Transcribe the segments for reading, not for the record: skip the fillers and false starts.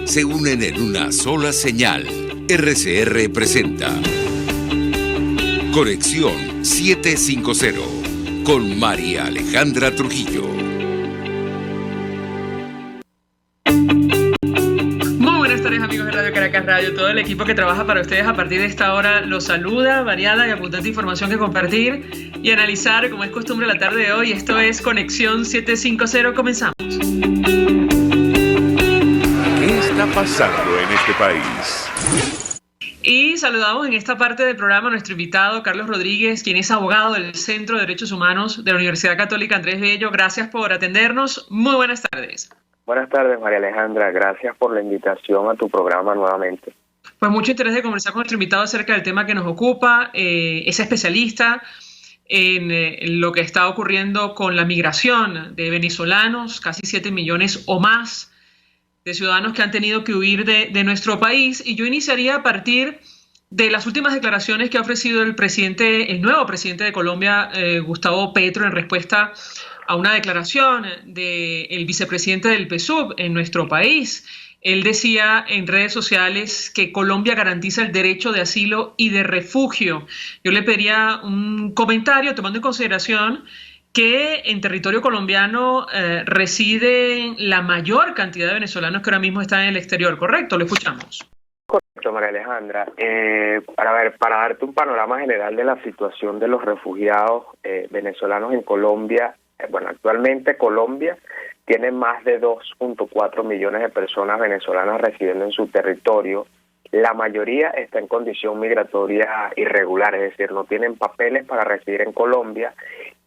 se unen en una sola señal. RCR presenta Conexión 750 con María Alejandra Trujillo. Muy buenas tardes, amigos de Radio Caracas Radio. Todo el equipo que trabaja para ustedes a partir de esta hora los saluda, variada y abundante información que compartir y analizar, como es costumbre la tarde de hoy. Esto es Conexión 750. Comenzamos. ¿Qué está pasando en este país? Y saludamos en esta parte del programa a nuestro invitado, Carlos Rodríguez, quien es abogado del Centro de Derechos Humanos de la Universidad Católica Andrés Bello. Gracias por atendernos. Muy buenas tardes. Buenas tardes, María Alejandra. Gracias por la invitación a tu programa nuevamente. Pues mucho interés de conversar con nuestro invitado acerca del tema que nos ocupa. Es especialista en lo que está ocurriendo con la migración de venezolanos, casi 7 millones o más de ciudadanos que han tenido que huir de nuestro país. Y yo iniciaría a partir de las últimas declaraciones que ha ofrecido el nuevo presidente de Colombia, Gustavo Petro, en respuesta a una declaración del vicepresidente del PSUV en nuestro país. Él decía en redes sociales que Colombia garantiza el derecho de asilo y de refugio. Yo le pediría un comentario tomando en consideración que en territorio colombiano reside la mayor cantidad de venezolanos que ahora mismo están en el exterior, ¿correcto? Lo escuchamos. Correcto, María Alejandra. Para darte un panorama general de la situación de los refugiados venezolanos en Colombia, actualmente Colombia tiene más de 2.4 millones de personas venezolanas residiendo en su territorio. La mayoría está en condición migratoria irregular, es decir, no tienen papeles para residir en Colombia.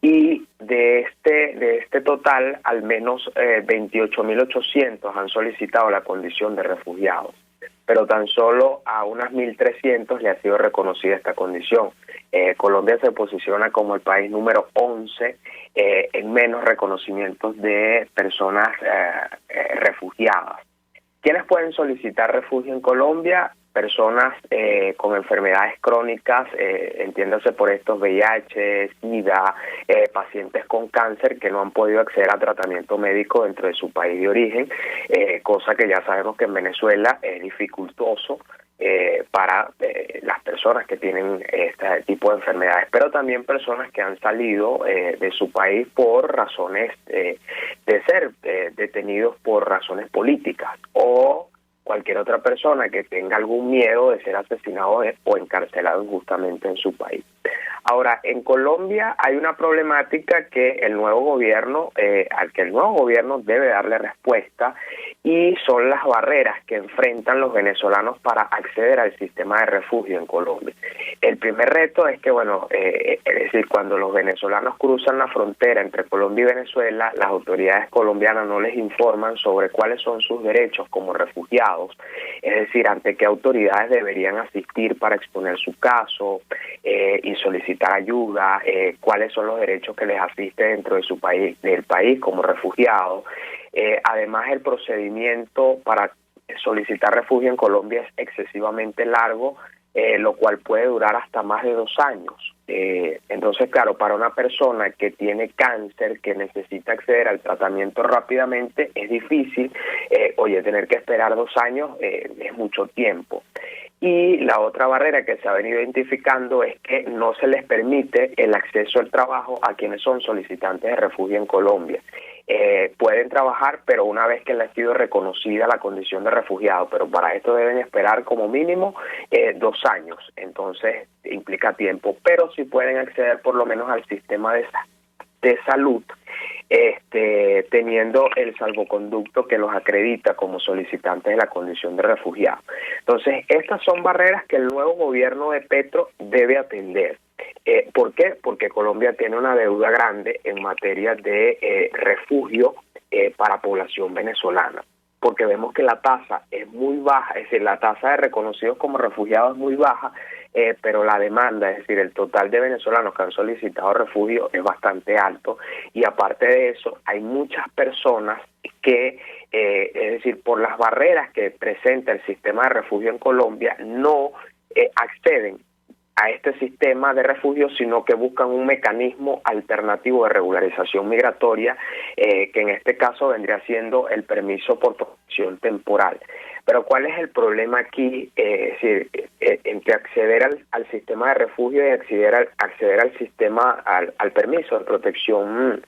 Y de este total, al menos 28.800 han solicitado la condición de refugiados, pero tan solo a unas 1.300 le ha sido reconocida esta condición. Colombia se posiciona como el país número 11 en menos reconocimientos de personas refugiadas. ¿Quiénes pueden solicitar refugio en Colombia? Personas con enfermedades crónicas, entiéndase por estos VIH, SIDA, pacientes con cáncer que no han podido acceder a tratamiento médico dentro de su país de origen, cosa que ya sabemos que en Venezuela es dificultoso para las personas que tienen este tipo de enfermedades, pero también personas que han salido de su país por razones de ser detenidos por razones políticas o cualquier otra persona que tenga algún miedo de ser asesinado o encarcelado injustamente en su país. Ahora, en Colombia hay una problemática que el nuevo gobierno, al que el nuevo gobierno debe darle respuesta, y son las barreras que enfrentan los venezolanos para acceder al sistema de refugio en Colombia. El primer reto es que, es decir, cuando los venezolanos cruzan la frontera entre Colombia y Venezuela, las autoridades colombianas no les informan sobre cuáles son sus derechos como refugiados, es decir, ante qué autoridades deberían asistir para exponer su caso y solicitar ayuda, cuáles son los derechos que les asiste dentro de su país, del país como refugiados. Además, el procedimiento para solicitar refugio en Colombia es excesivamente largo, lo cual puede durar hasta más de 2 años. Entonces, claro, para una persona que tiene cáncer, que necesita acceder al tratamiento rápidamente, es difícil. Tener que esperar 2 años es mucho tiempo. Y la otra barrera que se ha venido identificando es que no se les permite el acceso al trabajo a quienes son solicitantes de refugio en Colombia. Pueden trabajar, pero una vez que les ha sido reconocida la condición de refugiado, pero para esto deben esperar como mínimo 2 años, entonces implica tiempo, pero sí pueden acceder por lo menos al sistema de salud, teniendo el salvoconducto que los acredita como solicitantes de la condición de refugiado. Entonces, estas son barreras que el nuevo gobierno de Petro debe atender. ¿Por qué? Porque Colombia tiene una deuda grande en materia de refugio para población venezolana, porque vemos que la tasa es muy baja, es decir, la tasa de reconocidos como refugiados es muy baja, pero la demanda, es decir, el total de venezolanos que han solicitado refugio es bastante alto, y aparte de eso, hay muchas personas que, es decir, por las barreras que presenta el sistema de refugio en Colombia, no acceden a este sistema de refugios, sino que buscan un mecanismo alternativo de regularización migratoria, que en este caso vendría siendo el permiso por protección temporal. Pero ¿cuál es el problema aquí? Es decir, entre acceder al sistema de refugio y acceder al sistema, al permiso de protección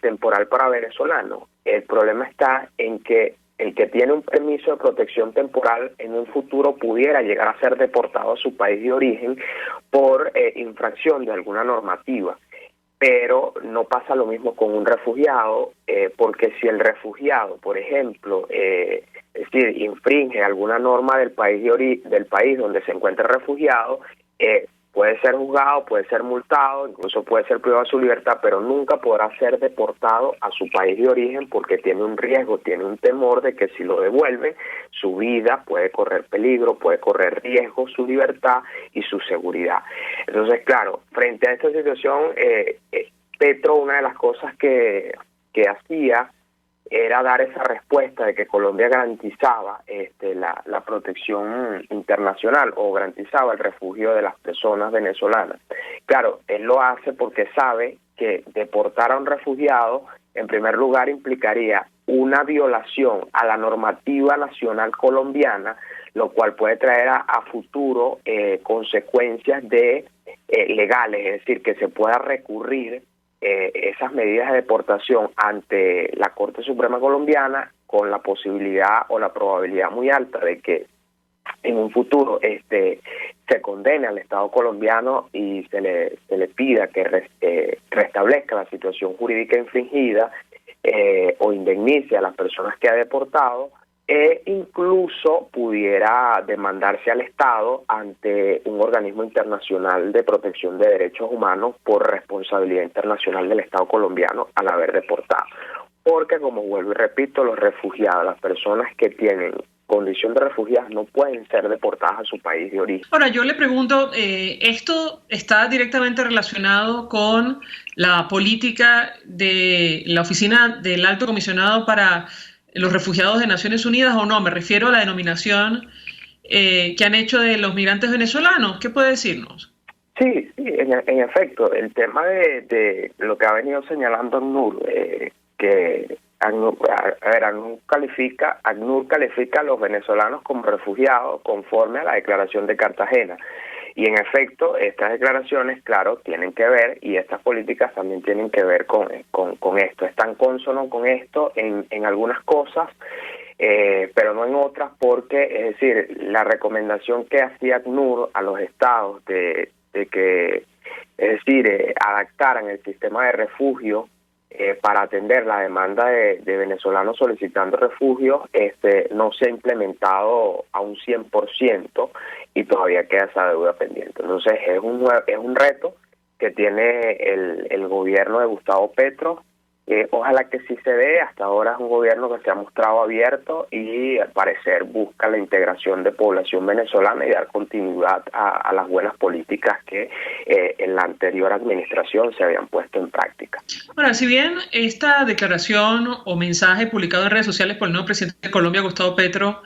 temporal para venezolanos. El problema está en que el que tiene un permiso de protección temporal en un futuro pudiera llegar a ser deportado a su país de origen por infracción de alguna normativa. Pero no pasa lo mismo con un refugiado, porque si el refugiado, por ejemplo, es decir, infringe alguna norma del país del país donde se encuentra el refugiado, puede ser juzgado, puede ser multado, incluso puede ser privado de su libertad, pero nunca podrá ser deportado a su país de origen porque tiene un riesgo, tiene un temor de que si lo devuelven, su vida puede correr peligro, puede correr riesgo, su libertad y su seguridad. Entonces, claro, frente a esta situación, Petro, una de las cosas que hacía era dar esa respuesta de que Colombia garantizaba la protección internacional o garantizaba el refugio de las personas venezolanas. Claro, él lo hace porque sabe que deportar a un refugiado, en primer lugar, implicaría una violación a la normativa nacional colombiana, lo cual puede traer a futuro consecuencias legales, es decir, que se pueda recurrir esas medidas de deportación ante la Corte Suprema Colombiana, con la posibilidad o la probabilidad muy alta de que en un futuro se condene al Estado colombiano y se le pida que restablezca la situación jurídica infringida, o indemnice a las personas que ha deportado, e incluso pudiera demandarse al Estado ante un organismo internacional de protección de derechos humanos por responsabilidad internacional del Estado colombiano al haber deportado. Porque, como vuelvo y repito, los refugiados, las personas que tienen condición de refugiadas, no pueden ser deportadas a su país de origen. Ahora, yo le pregunto, ¿esto está directamente relacionado con la política de la Oficina del Alto Comisionado para los Refugiados de Naciones Unidas o no? Me refiero a la denominación que han hecho de los migrantes venezolanos. ¿Qué puede decirnos? Sí, en efecto, el tema de lo que ha venido señalando ACNUR, que ACNUR califica a los venezolanos como refugiados conforme a la Declaración de Cartagena. Y en efecto, estas declaraciones, claro, tienen que ver, y estas políticas también tienen que ver con esto. Están consono con esto en algunas cosas, pero no en otras, porque, es decir, la recomendación que hacía ACNUR a los estados de que, es decir, adaptaran el sistema de refugio para atender la demanda de venezolanos solicitando refugio, no se ha implementado a un 100% y todavía queda esa deuda pendiente. Entonces es un reto que tiene el gobierno de Gustavo Petro. Ojalá que sí se dé. Hasta ahora es un gobierno que se ha mostrado abierto y al parecer busca la integración de población venezolana y dar continuidad a las buenas políticas que en la anterior administración se habían puesto en práctica. Ahora, si bien esta declaración o mensaje publicado en redes sociales por el nuevo presidente de Colombia, Gustavo Petro,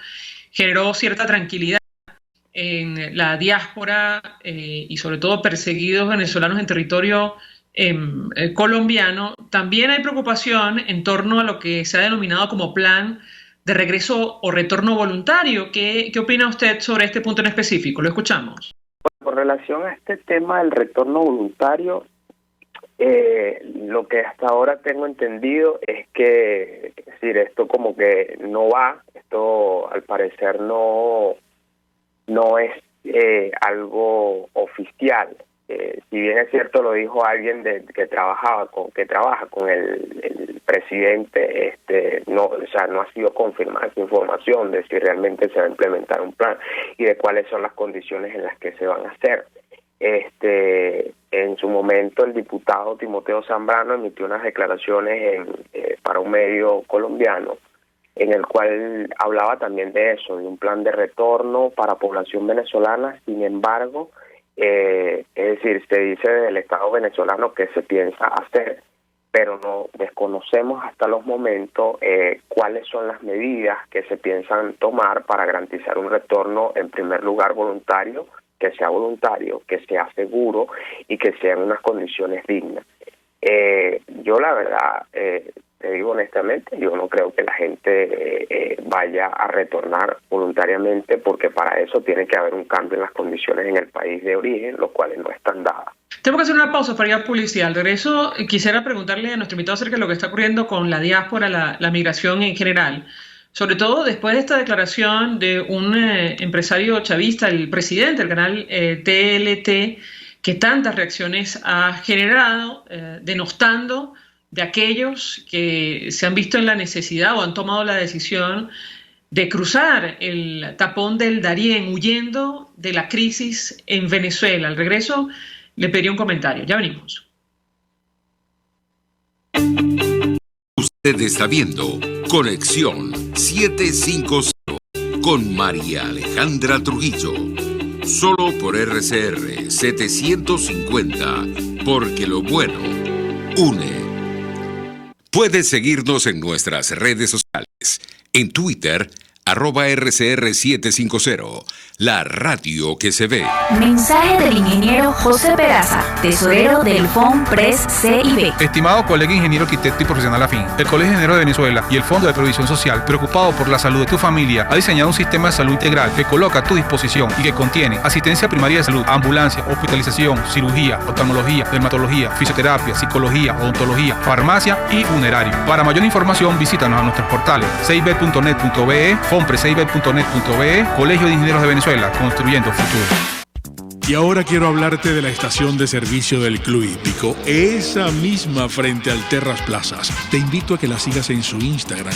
generó cierta tranquilidad en la diáspora y sobre todo perseguidos venezolanos en territorio colombiano, también hay preocupación en torno a lo que se ha denominado como plan de regreso o retorno voluntario. ¿Qué opina usted sobre este punto en específico? Lo escuchamos. Con relación a este tema del retorno voluntario, lo que hasta ahora tengo entendido es que, es decir, esto como que no va, esto al parecer no es algo oficial. Si bien es cierto, lo dijo alguien que trabaja con el presidente, no ha sido confirmada esa información de si realmente se va a implementar un plan y de cuáles son las condiciones en las que se van a hacer. En su momento el diputado Timoteo Zambrano emitió unas declaraciones para un medio colombiano en el cual hablaba también de eso, de un plan de retorno para población venezolana. Sin embargo, es decir, se dice del Estado venezolano que se piensa hacer, pero no desconocemos hasta los momentos cuáles son las medidas que se piensan tomar para garantizar un retorno, en primer lugar voluntario, que sea voluntario, que sea seguro y que sea en unas condiciones dignas. Yo la verdad, te digo honestamente, yo no creo que la gente vaya a retornar voluntariamente, porque para eso tiene que haber un cambio en las condiciones en el país de origen, los cuales no están dadas. Tengo que hacer una pausa para ir a publicidad. Al regreso, quisiera preguntarle a nuestro invitado acerca de lo que está ocurriendo con la diáspora, la migración en general. Sobre todo después de esta declaración de un empresario chavista, el presidente del canal TLT, que tantas reacciones ha generado, denostando de aquellos que se han visto en la necesidad o han tomado la decisión de cruzar el tapón del Darién huyendo de la crisis en Venezuela. Al regreso le pedí un comentario. Ya venimos. Usted está viendo Conexión 750 con María Alejandra Trujillo. Solo por RCR 750, porque lo bueno une. Puedes seguirnos en nuestras redes sociales. En Twitter, @RCR750, la radio que se ve. Mensaje del ingeniero José Peraza, tesorero del FONPRES CIB. Estimado colega ingeniero arquitecto y profesional afín, el Colegio de Ingenieros de Venezuela y el Fondo de Previsión Social, preocupado por la salud de tu familia, ha diseñado un sistema de salud integral que coloca a tu disposición y que contiene asistencia primaria de salud, ambulancia, hospitalización, cirugía, oftalmología, dermatología, fisioterapia, psicología, odontología, farmacia y funerario. Para mayor información, visítanos a nuestros portales cib.net.be, fonprescib.net.be, Colegio de Ingenieros de Venezuela, construyendo futuro. Y ahora quiero hablarte de la estación de servicio del Club Hípico, esa misma frente al Terras Plazas. Te invito a que la sigas en su Instagram,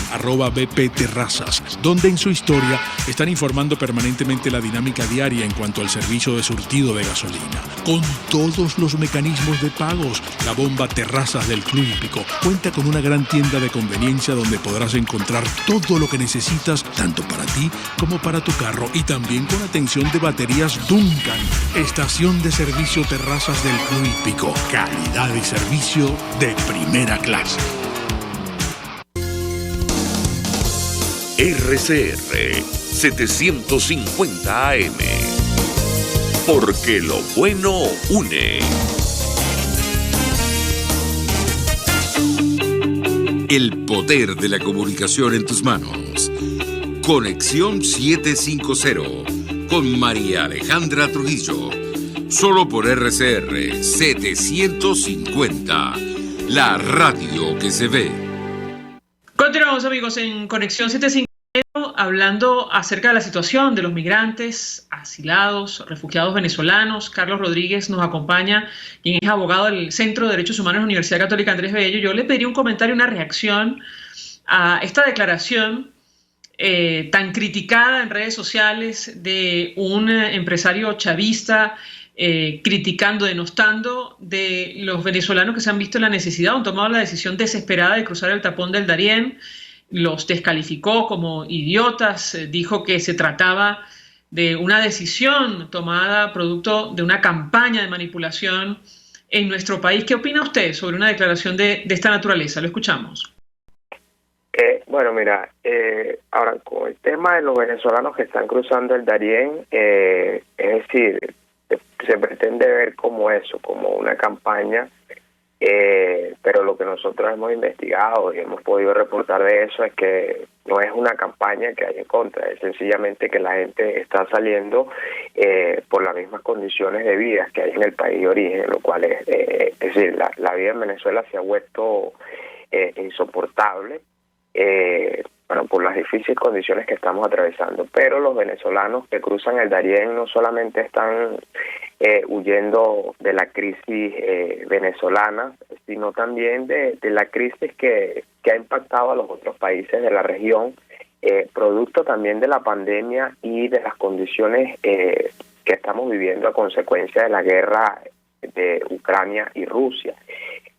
@bpterrazas, donde en su historia están informando permanentemente la dinámica diaria en cuanto al servicio de surtido de gasolina. Con todos los mecanismos de pagos, la bomba Terrazas del Club Hípico cuenta con una gran tienda de conveniencia donde podrás encontrar todo lo que necesitas, tanto para ti como para tu carro, y también con atención de baterías Duncan. Estación de servicio Terrazas del Club Hípico. Calidad y servicio de primera clase. RCR 750 AM. Porque lo bueno une. El poder de la comunicación en tus manos. Conexión 750 con María Alejandra Trujillo. Solo por RCR 750, la radio que se ve. Continuamos, amigos, en Conexión 750, hablando acerca de la situación de los migrantes, asilados, refugiados venezolanos. Carlos Rodríguez nos acompaña, quien es abogado del Centro de Derechos Humanos de la Universidad Católica Andrés Bello. Yo le pediría un comentario, una reacción a esta declaración tan criticada en redes sociales de un empresario chavista, criticando, denostando de los venezolanos que se han visto en la necesidad o han tomado la decisión desesperada de cruzar el tapón del Darién. Los descalificó como idiotas, dijo que se trataba de una decisión tomada producto de una campaña de manipulación en nuestro país. ¿Qué opina usted sobre una declaración de esta naturaleza? Lo escuchamos. Bueno, mira, ahora con el tema de los venezolanos que están cruzando el Darién, es decir, se pretende ver como eso, como una campaña, pero lo que nosotros hemos investigado y hemos podido reportar de eso es que no es una campaña que hay en contra, es sencillamente que la gente está saliendo por las mismas condiciones de vida que hay en el país de origen, lo cual es decir, la vida en Venezuela se ha vuelto insoportable. Bueno, por las difíciles condiciones que estamos atravesando, pero los venezolanos que cruzan el Darién no solamente están huyendo de la crisis venezolana, sino también de la crisis que ha impactado a los otros países de la región, producto también de la pandemia y de las condiciones que estamos viviendo a consecuencia de la guerra de Ucrania y Rusia.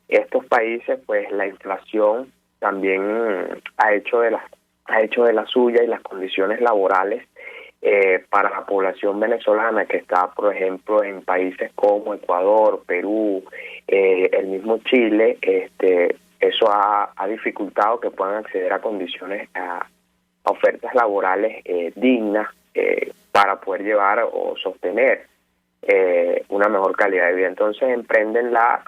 Estos países, pues la inflación también ha hecho de la suya, y las condiciones laborales para la población venezolana que está, por ejemplo, en países como Ecuador, Perú, el mismo Chile, eso ha dificultado que puedan acceder a condiciones, a ofertas laborales dignas para poder llevar o sostener una mejor calidad de vida. Entonces emprenden la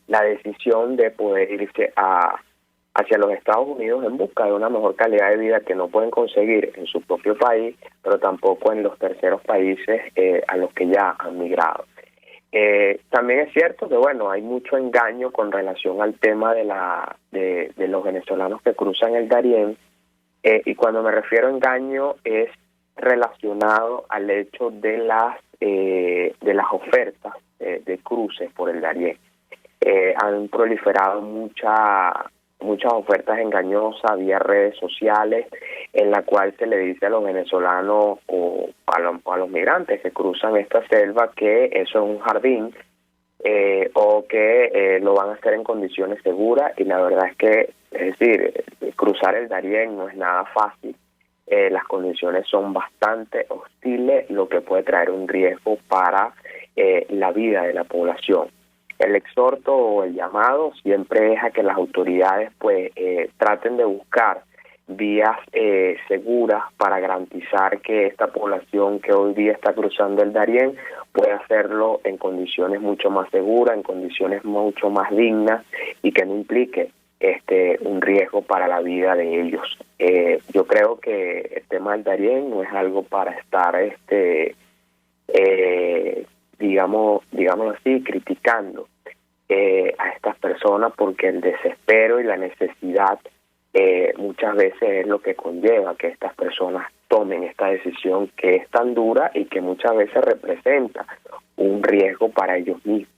decisión de poder irse hacia los Estados Unidos en busca de una mejor calidad de vida que no pueden conseguir en su propio país, pero tampoco en los terceros países a los que ya han migrado. También es cierto que, bueno, hay mucho engaño con relación al tema de los venezolanos que cruzan el Darién, y cuando me refiero a engaño es relacionado al hecho de las ofertas de cruces por el Darién. Han proliferado muchas ofertas engañosas vía redes sociales, en la cual se le dice a los venezolanos o a los migrantes que cruzan esta selva que eso es un jardín, o que lo van a hacer en condiciones seguras, y la verdad es que, es decir, cruzar el Darién no es nada fácil. Las condiciones son bastante hostiles, lo que puede traer un riesgo para la vida de la población. El exhorto o el llamado siempre es a que las autoridades pues traten de buscar vías seguras para garantizar que esta población que hoy día está cruzando el Darién pueda hacerlo en condiciones mucho más seguras, en condiciones mucho más dignas, y que no implique un riesgo para la vida de ellos. Yo creo que el tema del Darién no es algo para estar digámoslo así, criticando a estas personas, porque el desespero y la necesidad muchas veces es lo que conlleva que estas personas tomen esta decisión que es tan dura y que muchas veces representa un riesgo para ellos mismos.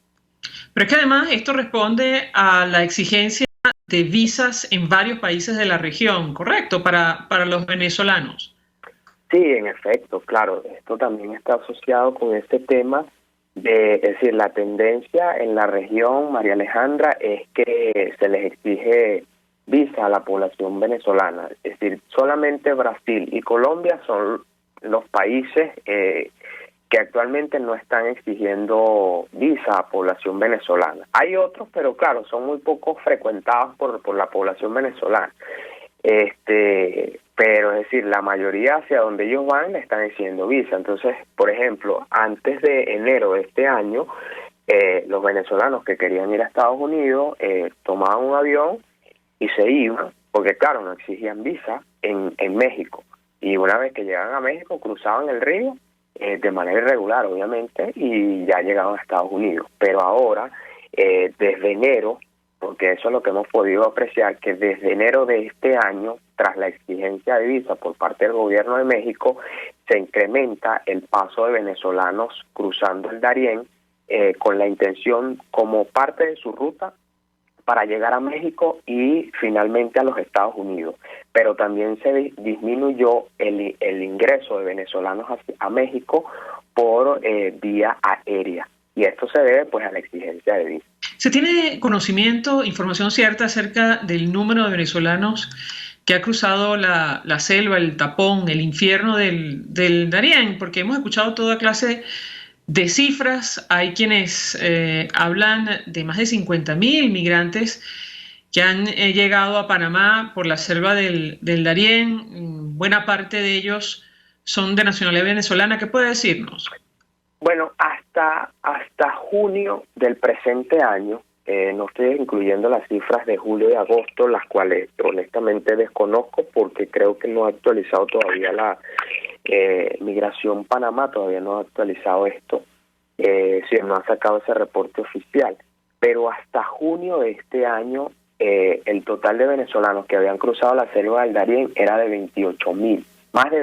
Pero es que además esto responde a la exigencia de visas en varios países de la región, ¿correcto? Para los venezolanos. Sí, en efecto, claro, esto también está asociado con este tema es decir, la tendencia en la región, María Alejandra, es que se les exige visa a la población venezolana. Es decir, solamente Brasil y Colombia son los países que actualmente no están exigiendo visa a población venezolana. Hay otros, pero claro, son muy poco frecuentados por la población venezolana. Pero es decir, la mayoría hacia donde ellos van le están exigiendo visa. Entonces, por ejemplo, antes de enero de este año, los venezolanos que querían ir a Estados Unidos tomaban un avión y se iban, porque claro, no exigían visa en México. Y una vez que llegaban a México, cruzaban el río de manera irregular, obviamente, y ya llegaban a Estados Unidos. Pero ahora, desde enero, porque eso es lo que hemos podido apreciar, que desde enero de este año, tras la exigencia de visa por parte del gobierno de México, se incrementa el paso de venezolanos cruzando el Darién con la intención, como parte de su ruta, para llegar a México y finalmente a los Estados Unidos. Pero también se disminuyó el ingreso de venezolanos a México por vía aérea. Y esto se debe pues a la exigencia de visa. ¿Se tiene conocimiento, información cierta acerca del número de venezolanos que ha cruzado la selva, el tapón, el infierno del Darién? Porque hemos escuchado toda clase de cifras. Hay quienes hablan de más de 50.000 migrantes que han llegado a Panamá por la selva del Darién. Buena parte de ellos son de nacionalidad venezolana. ¿Qué puede decirnos? Bueno, hasta junio del presente año, no estoy incluyendo las cifras de julio y agosto, las cuales honestamente desconozco porque creo que no ha actualizado todavía la Migración Panamá, todavía no ha actualizado esto, no ha sacado ese reporte oficial. Pero hasta junio de este año, el total de venezolanos que habían cruzado la selva del Darién era de 28.000.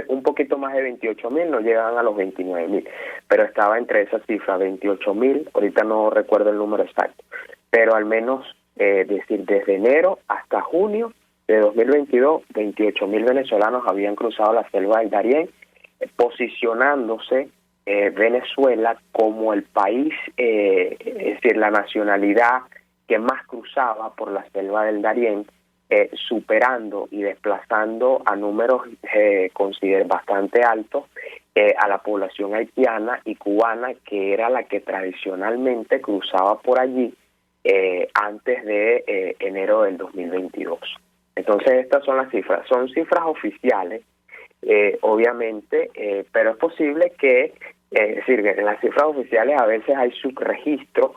Un poquito más de 28.000, no llegaban a los 29.000, pero estaba entre esas cifras, 28.000, ahorita no recuerdo el número exacto, pero al menos, decir, desde enero hasta junio de 2022, 28.000 venezolanos habían cruzado la selva del Darién, posicionándose Venezuela como el país, es decir, la nacionalidad que más cruzaba por la selva del Darién, superando y desplazando a números bastante altos a la población haitiana y cubana, que era la que tradicionalmente cruzaba por allí antes de enero del 2022. Entonces estas son las cifras, son cifras oficiales, obviamente, pero es posible que Es decir, que en las cifras oficiales a veces hay subregistros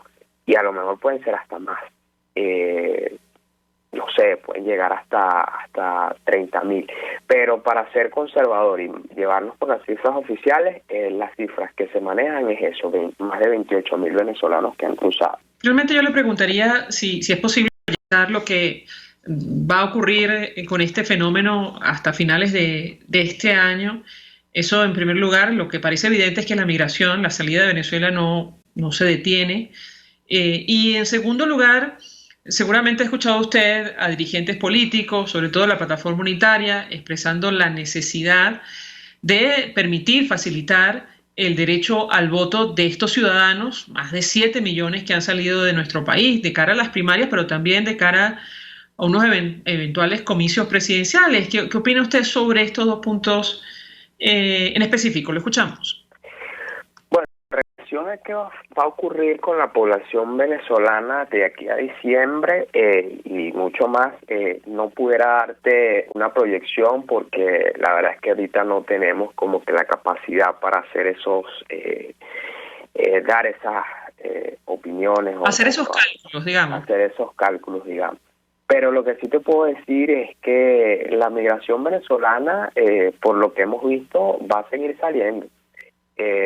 y a lo mejor pueden ser hasta más. No sé, pueden llegar hasta 30.000. Pero para ser conservador y llevarnos por las cifras oficiales, las cifras que se manejan es eso, más de 28.000 venezolanos que han cruzado. Realmente yo le preguntaría si es posible proyectar lo que va a ocurrir con este fenómeno hasta finales de este año. Eso, en primer lugar. Lo que parece evidente es que la migración, la salida de Venezuela no se detiene. Y en segundo lugar, seguramente ha escuchado usted a dirigentes políticos, sobre todo la plataforma unitaria, expresando la necesidad de permitir, facilitar el derecho al voto de estos ciudadanos, más de 7 millones que han salido de nuestro país, de cara a las primarias, pero también de cara a unos eventuales comicios presidenciales. ¿Qué opina usted sobre estos dos puntos en específico? Lo escuchamos. Bueno, la relación es que va a ocurrir con la población venezolana de aquí a diciembre y mucho más. No pudiera darte una proyección porque la verdad es que ahorita no tenemos como que la capacidad para hacer esos, dar esas opiniones. Hacer esos cálculos, digamos. Hacer esos cálculos, digamos. Pero lo que sí te puedo decir es que la migración venezolana, por lo que hemos visto, va a seguir saliendo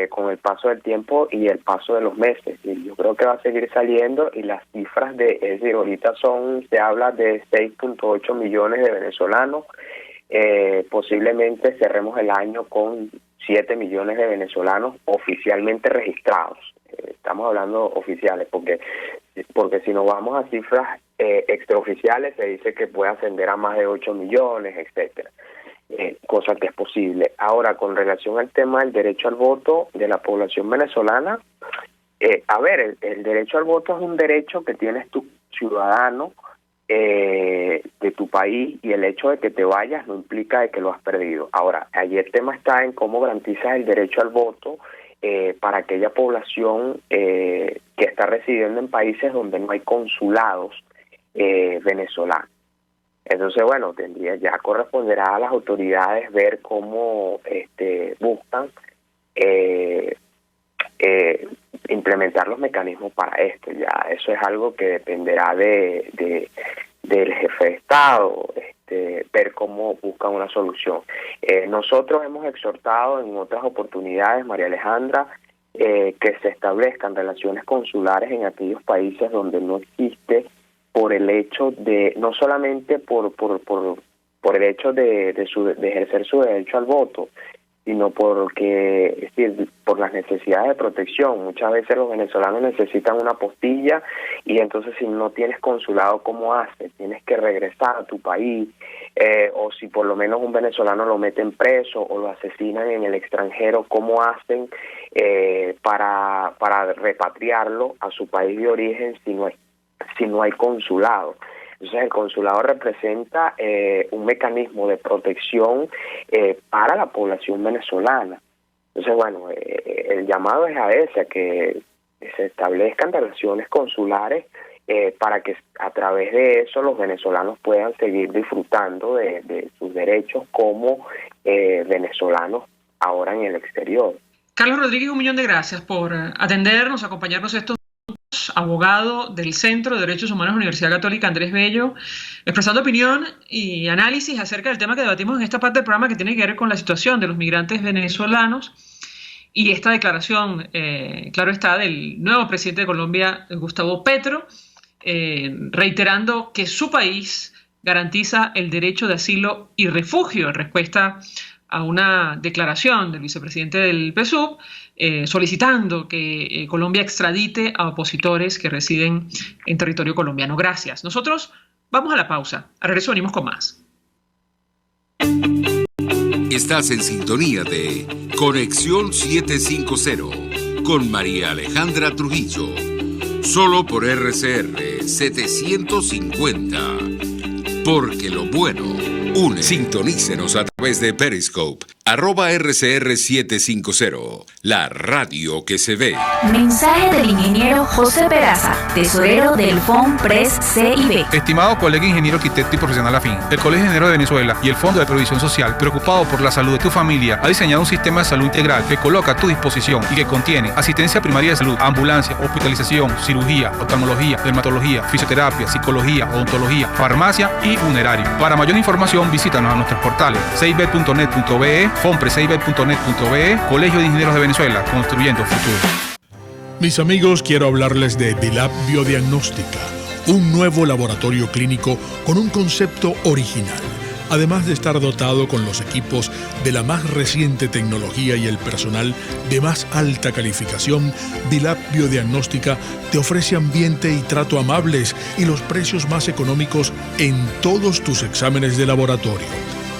con el paso del tiempo y el paso de los meses. Y yo creo que va a seguir saliendo y las cifras es decir, ahorita se habla de 6.8 millones de venezolanos. Posiblemente cerremos el año con 7 millones de venezolanos oficialmente registrados. Estamos hablando oficiales, porque si nos vamos a cifras extraoficiales se dice que puede ascender a más de 8 millones, etcétera, cosa que es posible. Ahora, con relación al tema del derecho al voto de la población venezolana, el derecho al voto es un derecho que tienes tu ciudadano de tu país, y el hecho de que te vayas no implica de que lo has perdido. Ahora, allí el tema está en cómo garantizas el derecho al voto para aquella población que está residiendo en países donde no hay consulados venezolanos. Entonces, bueno, ya corresponderá a las autoridades ver cómo buscan implementar los mecanismos para esto. Ya eso es algo que dependerá del jefe de Estado, ver cómo buscan una solución. Nosotros hemos exhortado en otras oportunidades, María Alejandra, que se establezcan relaciones consulares en aquellos países donde no existe, por el hecho de, no solamente por el hecho de ejercer su derecho al voto, sino porque, es decir, por las necesidades de protección. Muchas veces los venezolanos necesitan una apostilla y entonces si no tienes consulado, ¿cómo haces? Tienes que regresar a tu país, o si por lo menos un venezolano lo meten preso o lo asesinan en el extranjero, ¿cómo hacen para repatriarlo a su país de origen si no hay consulado? Entonces el consulado representa un mecanismo de protección para la población venezolana. Entonces, bueno, el llamado es a que se establezcan relaciones consulares para que a través de eso los venezolanos puedan seguir disfrutando de sus derechos como venezolanos ahora en el exterior. Carlos Rodríguez, 1.000.000 de gracias por atendernos, acompañarnos estos abogado del Centro de Derechos Humanos de la Universidad Católica Andrés Bello, expresando opinión y análisis acerca del tema que debatimos en esta parte del programa, que tiene que ver con la situación de los migrantes venezolanos y esta declaración, claro está, del nuevo presidente de Colombia, Gustavo Petro, reiterando que su país garantiza el derecho de asilo y refugio en respuesta a una declaración del vicepresidente del PSUV solicitando que Colombia extradite a opositores que residen en territorio colombiano. Gracias. Nosotros vamos a la pausa. Al regreso venimos con más. Estás en sintonía de Conexión 750 con María Alejandra Trujillo. Solo por RCR 750. Porque lo bueno une. Sintonícenos a través de Periscope @RCR750, la radio que se ve. Mensaje del ingeniero José Peraza, tesorero del FONPRES CIB. Estimado colega ingeniero arquitecto y profesional afín, el Colegio de Ingenieros de Venezuela y el Fondo de Previsión Social, preocupado por la salud de tu familia, ha diseñado un sistema de salud integral que coloca a tu disposición y que contiene asistencia primaria de salud, ambulancia, hospitalización, cirugía, oftalmología, dermatología, fisioterapia, psicología, odontología, farmacia y funerario. Para mayor información, visítanos a nuestros portales cib.net.be, fonprescib.net.be, Colegio de Ingenieros de Venezuela, construyendo futuro. Mis amigos, quiero hablarles de Dilab Biodiagnóstica, un nuevo laboratorio clínico con un concepto original. Además de estar dotado con los equipos de la más reciente tecnología y el personal de más alta calificación, Dilab Biodiagnóstica te ofrece ambiente y trato amables y los precios más económicos en todos tus exámenes de laboratorio.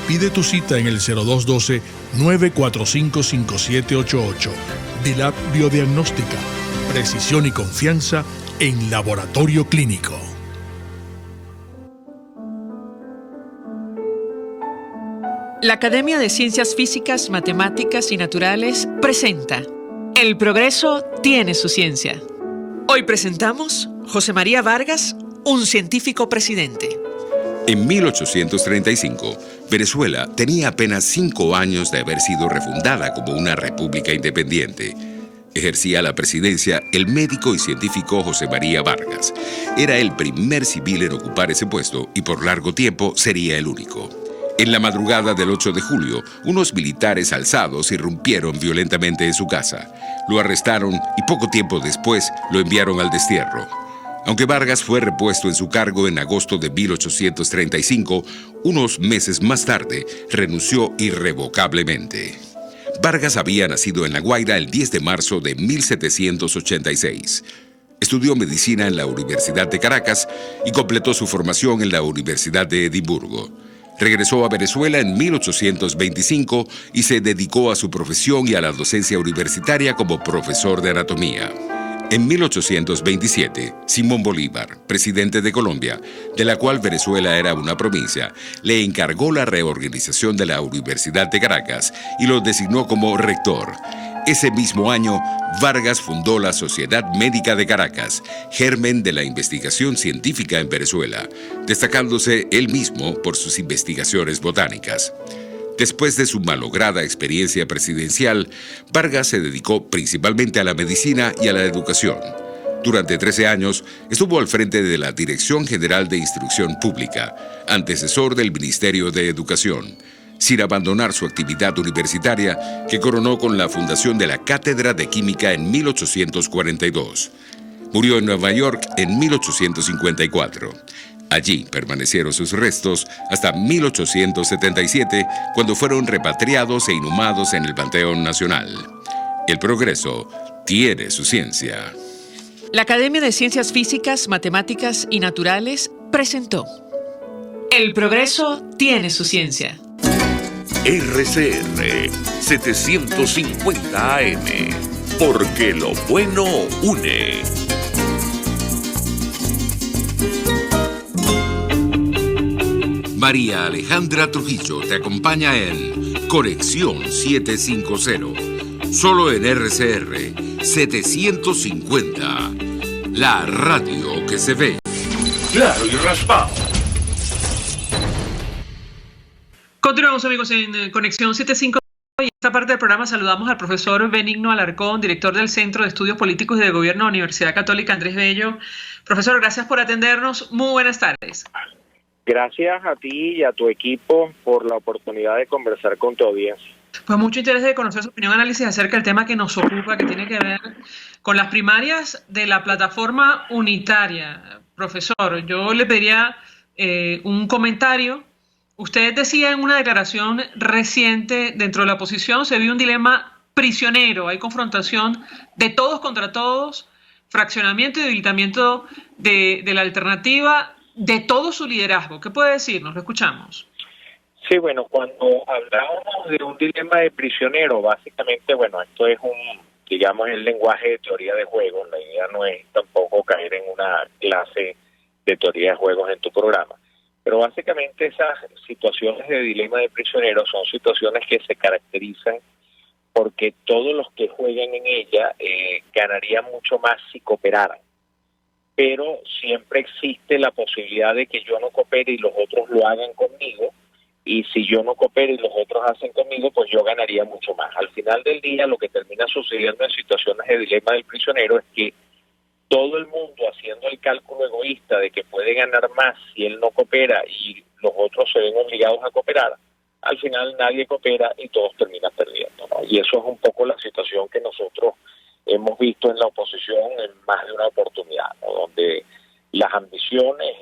Pide tu cita en el 0212-945-5788. Dilab Biodiagnóstica. Precisión y confianza en laboratorio clínico. La Academia de Ciencias Físicas, Matemáticas y Naturales presenta El progreso tiene su ciencia. Hoy presentamos José María Vargas, un científico presidente. En 1835, Venezuela tenía apenas 5 años de haber sido refundada como una república independiente. Ejercía la presidencia el médico y científico José María Vargas. Era el primer civil en ocupar ese puesto y por largo tiempo sería el único. En la madrugada del 8 de julio, unos militares alzados irrumpieron violentamente en su casa. Lo arrestaron y poco tiempo después lo enviaron al destierro. Aunque Vargas fue repuesto en su cargo en agosto de 1835, unos meses más tarde renunció irrevocablemente. Vargas había nacido en La Guaira el 10 de marzo de 1786. Estudió medicina en la Universidad de Caracas y completó su formación en la Universidad de Edimburgo. Regresó a Venezuela en 1825 y se dedicó a su profesión y a la docencia universitaria como profesor de anatomía. En 1827, Simón Bolívar, presidente de Colombia, de la cual Venezuela era una provincia, le encargó la reorganización de la Universidad de Caracas y lo designó como rector. Ese mismo año, Vargas fundó la Sociedad Médica de Caracas, germen de la investigación científica en Venezuela, destacándose él mismo por sus investigaciones botánicas. Después de su malograda experiencia presidencial, Vargas se dedicó principalmente a la medicina y a la educación. Durante 13 años estuvo al frente de la Dirección General de Instrucción Pública, antecesor del Ministerio de Educación, sin abandonar su actividad universitaria, que coronó con la fundación de la Cátedra de Química en 1842. Murió en Nueva York en 1854. Allí permanecieron sus restos hasta 1877, cuando fueron repatriados e inhumados en el Panteón Nacional. El progreso tiene su ciencia. La Academia de Ciencias Físicas, Matemáticas y Naturales presentó El progreso tiene su ciencia. RCR 750 AM, porque lo bueno une. María Alejandra Trujillo te acompaña en Conexión 750, solo en RCR 750, la radio que se ve. Claro y raspado. Continuamos, amigos, en Conexión 750. Y en esta parte del programa saludamos al profesor Benigno Alarcón, director del Centro de Estudios Políticos y de Gobierno de la Universidad Católica Andrés Bello. Profesor, gracias por atendernos. Muy buenas tardes. Gracias a ti y a tu equipo por la oportunidad de conversar con tu audiencia. Pues mucho interés de conocer su opinión y análisis acerca del tema que nos ocupa, que tiene que ver con las primarias de la plataforma unitaria. Profesor, yo le pediría un comentario. Usted decía en una declaración reciente dentro de la oposición se vive un dilema prisionero, hay confrontación de todos contra todos, fraccionamiento y debilitamiento de la alternativa, de todo su liderazgo. ¿Qué puede decirnos? Lo escuchamos. Sí, bueno, cuando hablábamos de un dilema de prisionero, básicamente, bueno, esto es digamos, el lenguaje de teoría de juegos. La idea no es tampoco caer en una clase de teoría de juegos en tu programa. Pero básicamente esas situaciones de dilema de prisionero son situaciones que se caracterizan porque todos los que juegan en ella ganarían mucho más si cooperaran. Pero siempre existe la posibilidad de que yo no coopere y los otros lo hagan conmigo, y si yo no coopero y los otros hacen conmigo, pues yo ganaría mucho más. Al final del día, lo que termina sucediendo en situaciones de dilema del prisionero es que todo el mundo haciendo el cálculo egoísta de que puede ganar más si él no coopera y los otros se ven obligados a cooperar, al final nadie coopera y todos terminan perdiendo, ¿no? Y eso es un poco la situación que nosotros hemos visto en la oposición en más de una oportunidad, ¿no? Donde las ambiciones,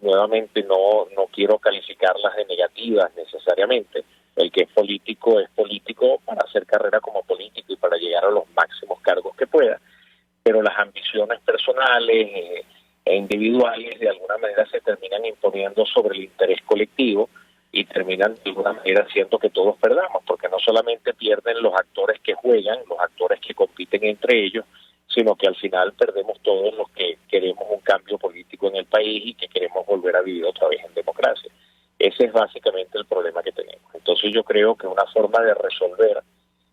nuevamente no quiero calificarlas de negativas necesariamente. El que es político para hacer carrera como político y para llegar a los máximos cargos que pueda, pero las ambiciones personales e individuales de alguna manera se terminan imponiendo sobre el interés colectivo y terminan de alguna manera haciendo que todos perdamos, porque no solamente pierden los actores que juegan, los actores que compiten entre ellos, sino que al final perdemos todos los que queremos un cambio político en el país y que queremos volver a vivir otra vez en democracia. Ese es básicamente el problema que tenemos. Entonces yo creo que una forma de resolver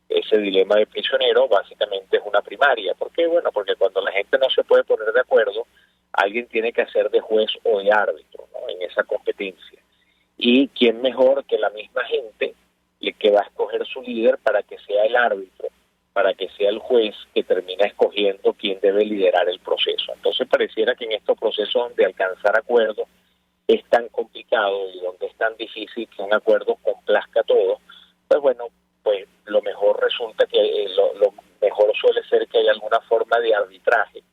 ese dilema de prisionero básicamente es una primaria. ¿Por qué? Bueno, porque cuando la gente no se puede poner de acuerdo, alguien tiene que hacer de juez o de árbitro, ¿no?, en esa competencia. Y quién mejor que la misma gente que va a escoger su líder para que sea el árbitro, para que sea el juez que termina escogiendo quién debe liderar el proceso. Entonces pareciera que en estos procesos donde alcanzar acuerdos es tan complicado y donde es tan difícil que un acuerdo complazca a todos, pues bueno, pues lo mejor resulta que lo mejor suele ser que haya alguna forma de arbitraje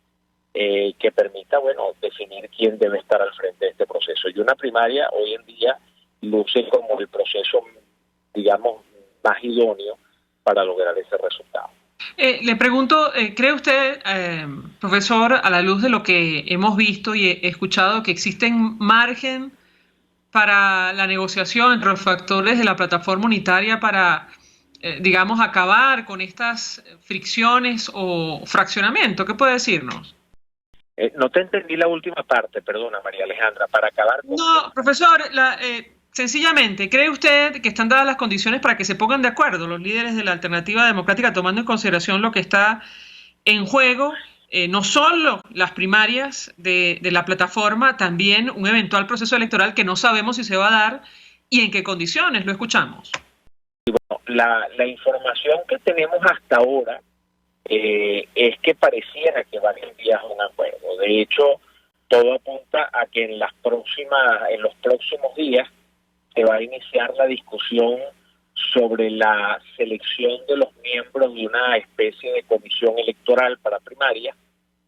que permita, bueno, definir quién debe estar al frente de este proceso. Y una primaria hoy en día luce como el proceso, digamos, más idóneo para lograr ese resultado. Le pregunto, ¿cree usted, profesor, a la luz de lo que hemos visto y he escuchado, que existen margen para la negociación entre los factores de la plataforma unitaria para, digamos, acabar con estas fricciones o fraccionamiento? ¿Qué puede decirnos? No te entendí la última parte, perdona, María Alejandra, para acabar con... No, profesor, sencillamente, ¿cree usted que están dadas las condiciones para que se pongan de acuerdo los líderes de la alternativa democrática, tomando en consideración lo que está en juego, no solo las primarias de la plataforma, también un eventual proceso electoral que no sabemos si se va a dar y en qué condiciones? Lo escuchamos. Bueno, la información que tenemos hasta ahora es que pareciera que van en vías a un acuerdo. De hecho, todo apunta a que en los próximos días se va a iniciar la discusión sobre la selección de los miembros de una especie de comisión electoral para primarias,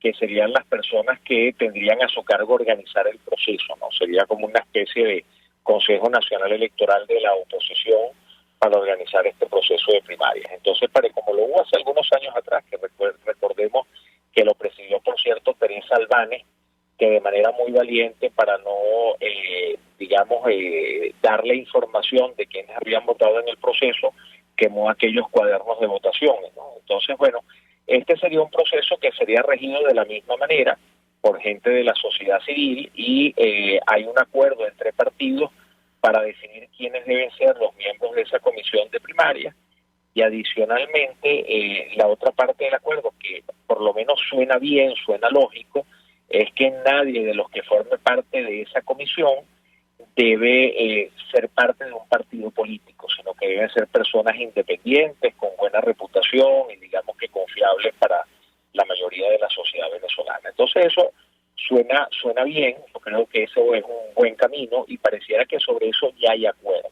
que serían las personas que tendrían a su cargo organizar el proceso, ¿no? Sería como una especie de Consejo Nacional Electoral de la oposición para organizar este proceso de primarias. Entonces, como lo hubo hace algunos años atrás, que recordemos que lo presidió, por cierto, Teresa Albane, que de manera muy valiente, para no, darle información de quienes habían votado en el proceso, quemó aquellos cuadernos de votaciones, ¿no? Entonces, bueno, este sería un proceso que sería regido de la misma manera por gente de la sociedad civil y hay un acuerdo entre partidos para definir quiénes deben ser los miembros de esa comisión de primaria. Y adicionalmente, la otra parte del acuerdo, que por lo menos suena bien, suena lógico, es que nadie de los que forme parte de esa comisión debe ser parte de un partido político, sino que deben ser personas independientes, con buena reputación y digamos que confiables para la mayoría de la sociedad venezolana. Entonces eso suena bien, yo creo que eso es un buen camino y pareciera que sobre eso ya hay acuerdo.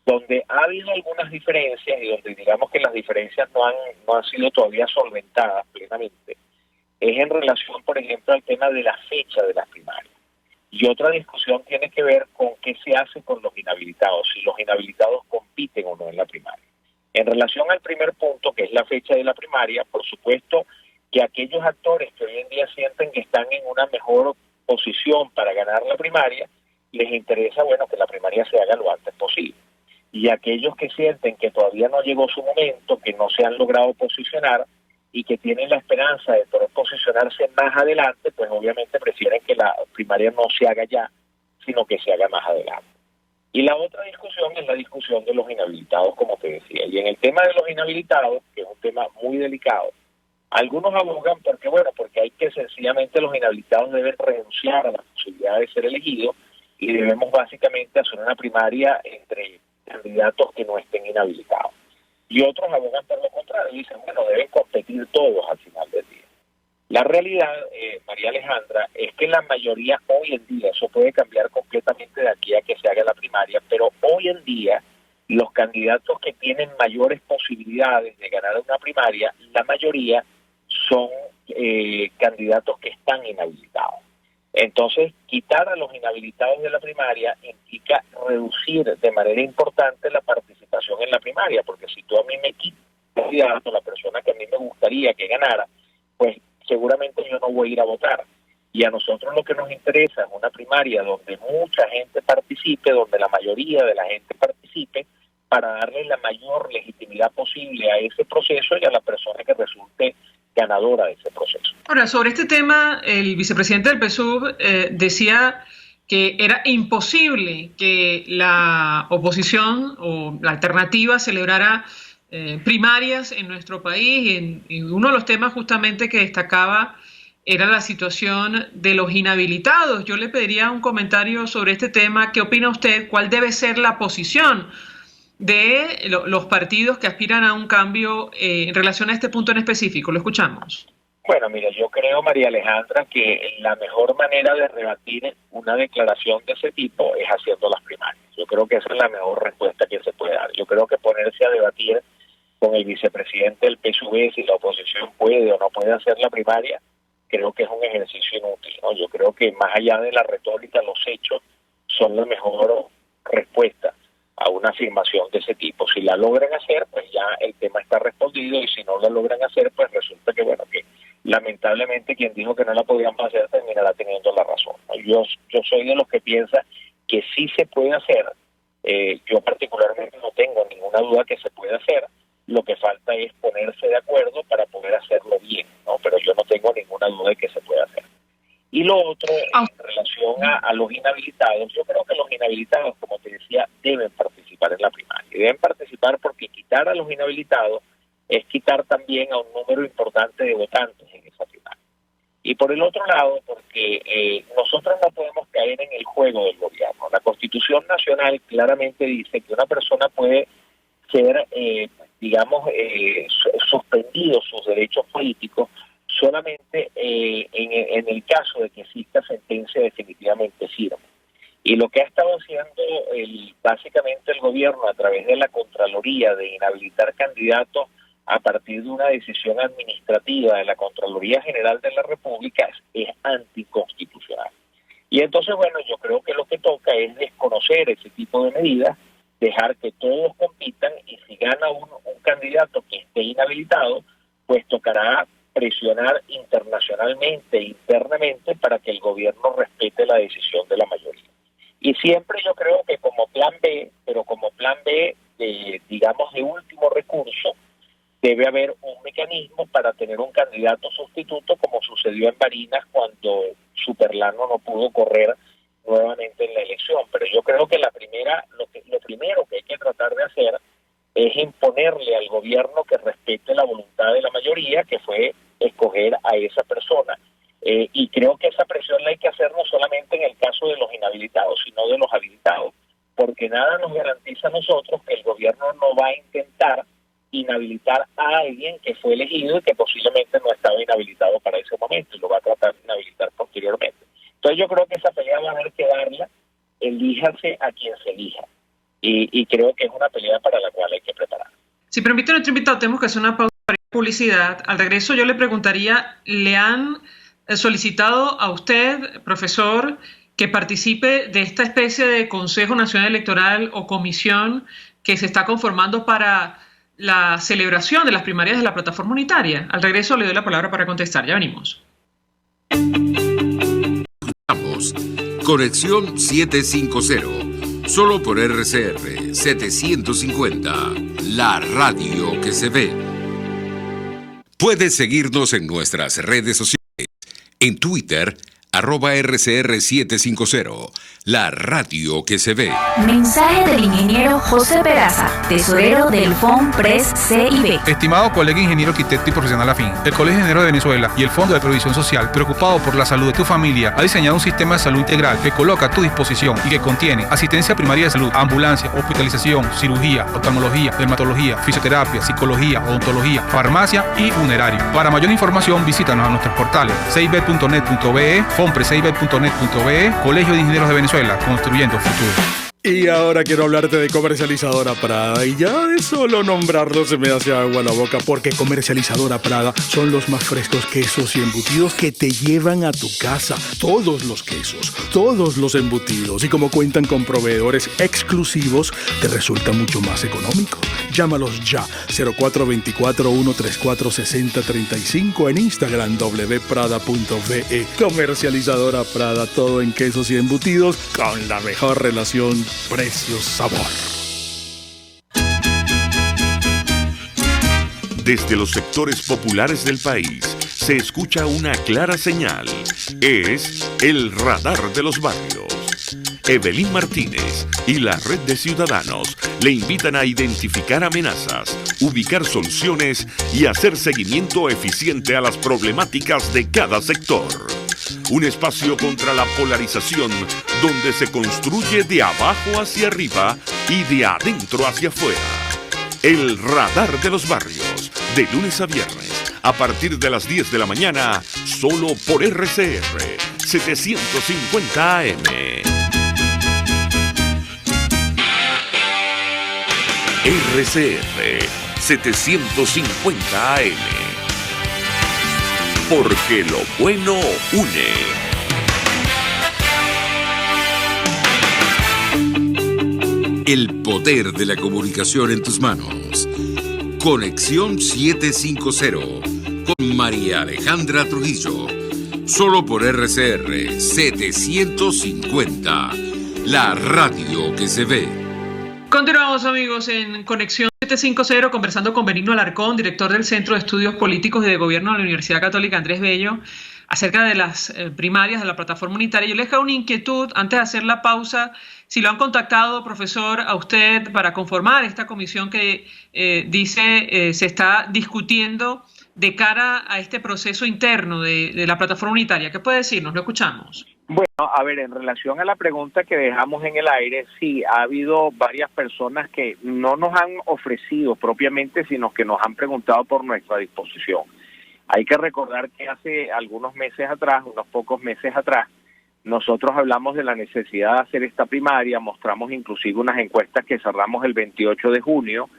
Donde ha habido algunas diferencias y donde digamos que las diferencias no han sido todavía solventadas plenamente, es en relación, por ejemplo, al tema de la fecha de las primarias. Y otra discusión tiene que ver con qué se hace con los inhabilitados, si los inhabilitados compiten o no en la primaria. En relación al primer punto, que es la fecha de la primaria, por supuesto que aquellos actores que hoy en día sienten que están en una mejor posición para ganar la primaria, les interesa, bueno, que la primaria se haga lo antes posible. Y aquellos que sienten que todavía no llegó su momento, que no se han logrado posicionar y que tienen la esperanza de poder posicionarse más adelante, pues obviamente prefieren que la primaria no se haga ya sino que se haga más adelante. Y la otra discusión es la discusión de los inhabilitados, como te decía. Y en el tema de los inhabilitados, que es un tema muy delicado, algunos abogan porque hay que sencillamente los inhabilitados deben renunciar a la posibilidad de ser elegidos y debemos básicamente hacer una primaria entre candidatos que no estén inhabilitados. Y otros abogan por lo contrario, dicen, deben competir todos al final del día. La realidad, María Alejandra, es que la mayoría hoy en día, eso puede cambiar completamente de aquí a que se haga la primaria, pero hoy en día los candidatos que tienen mayores posibilidades de ganar una primaria, la mayoría son candidatos que están inhabilitados. Entonces, quitar a los inhabilitados de la primaria implica reducir de manera importante la participación en la primaria, porque si tú a mí me quitas la persona que a mí me gustaría que ganara, pues seguramente yo no voy a ir a votar. Y a nosotros lo que nos interesa es una primaria donde mucha gente participe, donde la mayoría de la gente participe, para darle la mayor legitimidad posible a ese proceso y a la persona que resulte ganadora de ese proceso. Ahora, sobre este tema, el vicepresidente del PSUV decía que era imposible que la oposición o la alternativa celebrara primarias en nuestro país, y uno de los temas justamente que destacaba era la situación de los inhabilitados. Yo le pediría un comentario sobre este tema. ¿Qué opina usted? ¿Cuál debe ser la posición de los partidos que aspiran a un cambio en relación a este punto en específico? Lo escuchamos. Bueno, mira, yo creo, María Alejandra, que la mejor manera de rebatir una declaración de ese tipo es haciendo las primarias. Yo creo que esa es la mejor respuesta que se puede dar. Yo creo que ponerse a debatir con el vicepresidente del PSUV si la oposición puede o no puede hacer la primaria, creo que es un ejercicio inútil, ¿no? Yo creo que más allá de la retórica, los hechos son la mejor respuesta a una afirmación de ese tipo. Si la logran hacer, pues ya el tema está respondido, y si no la logran hacer, pues resulta que lamentablemente quien dijo que no la podían hacer terminará teniendo la razón. Yo soy de los que piensa que sí se puede hacer. Yo particularmente no tengo ninguna duda que se puede hacer. Lo que falta es ponerse de acuerdo para poder hacerlo bien, ¿no? Pero yo no tengo ninguna duda de que se puede hacer. Y lo otro, en relación a los inhabilitados, yo creo que los inhabilitados, como te decía, deben participar en la primaria. Y deben participar porque quitar a los inhabilitados es quitar también a un número importante de votantes en esa primaria. Y por el otro lado, porque nosotros no podemos caer en el juego del gobierno. La Constitución Nacional claramente dice que una persona puede ser, suspendido sus derechos políticos solamente en el caso de que exista sentencia definitivamente firme. Y lo que ha estado haciendo básicamente el gobierno a través de la Contraloría de inhabilitar candidatos a partir de una decisión administrativa de la Contraloría General de la República es anticonstitucional. Y entonces, yo creo que lo que toca es desconocer ese tipo de medidas, dejar que todos compitan, y si gana un candidato que esté inhabilitado, pues tocará presionar internacionalmente e internamente para que el gobierno respete la decisión de la mayoría. Y siempre yo creo que como plan B, pero como plan B, de último recurso, debe haber un mecanismo para tener un candidato sustituto, como sucedió en Barinas cuando Superlano no pudo correr nuevamente en la elección. Pero yo creo que lo primero que hay que tratar de hacer es imponerle al gobierno que respete la voluntad de la mayoría, que fue escoger a esa persona. Y creo que esa presión la hay que hacer no solamente en el caso de los inhabilitados, sino de los habilitados, porque nada nos garantiza a nosotros que el gobierno no va a intentar inhabilitar a alguien que fue elegido y que posiblemente no estaba inhabilitado para ese momento, y lo va a tratar de inhabilitar posteriormente. Entonces yo creo que esa pelea va a haber que darla, elíjase a quien se elija. Y creo que es una pelea para la cual hay que preparar. Si permite nuestro invitado, tenemos que hacer una pausa para publicidad. Al regreso yo le preguntaría, ¿le han solicitado a usted, profesor, que participe de esta especie de Consejo Nacional Electoral o comisión que se está conformando para la celebración de las primarias de la plataforma unitaria? Al regreso le doy la palabra para contestar. Ya venimos. Conexión 750. Solo por RCR 750, la radio que se ve. Puedes seguirnos en nuestras redes sociales. En Twitter, @RCR750, la radio que se ve. Mensaje del ingeniero José Peraza, tesorero del FONPRES CIB. Estimado colega ingeniero arquitecto y profesional afín, el Colegio de Ingenieros de Venezuela y el Fondo de Previsión Social, preocupado por la salud de tu familia, ha diseñado un sistema de salud integral que coloca a tu disposición y que contiene asistencia primaria de salud, ambulancia, hospitalización, cirugía, oftalmología, dermatología, fisioterapia, psicología, odontología, farmacia y funerario. Para mayor información, visítanos a nuestros portales cib.net.be, fonprescib.net.be, Colegio de Ingenieros de Venezuela, construyendo futuro. Y ahora quiero hablarte de Comercializadora Prada, y ya de solo nombrarlo se me hace agua la boca, porque Comercializadora Prada son los más frescos quesos y embutidos que te llevan a tu casa. Todos los quesos, todos los embutidos, y como cuentan con proveedores exclusivos, te resulta mucho más económico. Llámalos ya, 0424-134-6035, en Instagram wprada.ve. Comercializadora Prada, todo en quesos y embutidos con la mejor relación precio-sabor. Desde los sectores populares del país se escucha una clara señal. Es el radar de los barrios. Evelyn Martínez y la Red de Ciudadanos le invitan a identificar amenazas, ubicar soluciones y hacer seguimiento eficiente a las problemáticas de cada sector. Un espacio contra la polarización donde se construye de abajo hacia arriba y de adentro hacia afuera. El radar de los barrios, de lunes a viernes, a partir de las 10 de la mañana, solo por RCR 750 AM. RCR 750 AM. Porque lo bueno une. El poder de la comunicación en tus manos. Conexión 750 con María Alejandra Trujillo. Solo por RCR 750, la radio que se ve. Continuamos, amigos, en Conexión 750, conversando con Benigno Alarcón, director del Centro de Estudios Políticos y de Gobierno de la Universidad Católica Andrés Bello, acerca de las primarias de la plataforma unitaria. Yo les dejo una inquietud antes de hacer la pausa. Si lo han contactado, profesor, a usted para conformar esta comisión que se está discutiendo de cara a este proceso interno de la plataforma unitaria. ¿Qué puede decirnos? Lo escuchamos. Bueno, a ver, en relación a la pregunta que dejamos en el aire, sí, ha habido varias personas que no nos han ofrecido propiamente, sino que nos han preguntado por nuestra disposición. Hay que recordar que hace algunos meses atrás, unos pocos meses atrás, nosotros hablamos de la necesidad de hacer esta primaria, mostramos inclusive unas encuestas que cerramos el 28 de junio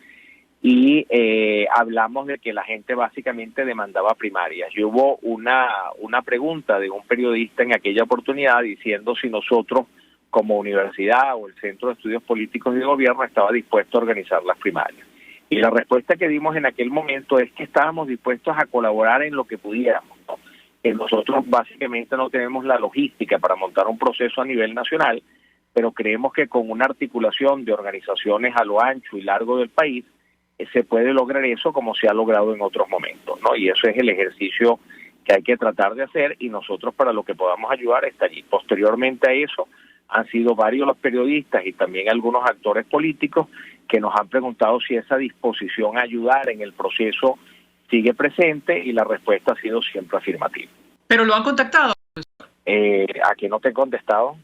y hablamos de que la gente básicamente demandaba primarias. Y hubo una pregunta de un periodista en aquella oportunidad diciendo si nosotros como universidad o el Centro de Estudios Políticos y de Gobierno estaba dispuesto a organizar las primarias. Y la respuesta que dimos en aquel momento es que estábamos dispuestos a colaborar en lo que pudiéramos, ¿no? Que nosotros básicamente no tenemos la logística para montar un proceso a nivel nacional, pero creemos que con una articulación de organizaciones a lo ancho y largo del país, se puede lograr eso como se ha logrado en otros momentos, ¿no? Y eso es el ejercicio que hay que tratar de hacer, y nosotros para lo que podamos ayudar está allí. Posteriormente a eso, han sido varios los periodistas y también algunos actores políticos que nos han preguntado si esa disposición a ayudar en el proceso sigue presente, y la respuesta ha sido siempre afirmativa. ¿Pero lo han contactado? ¿A qué no te he contestado?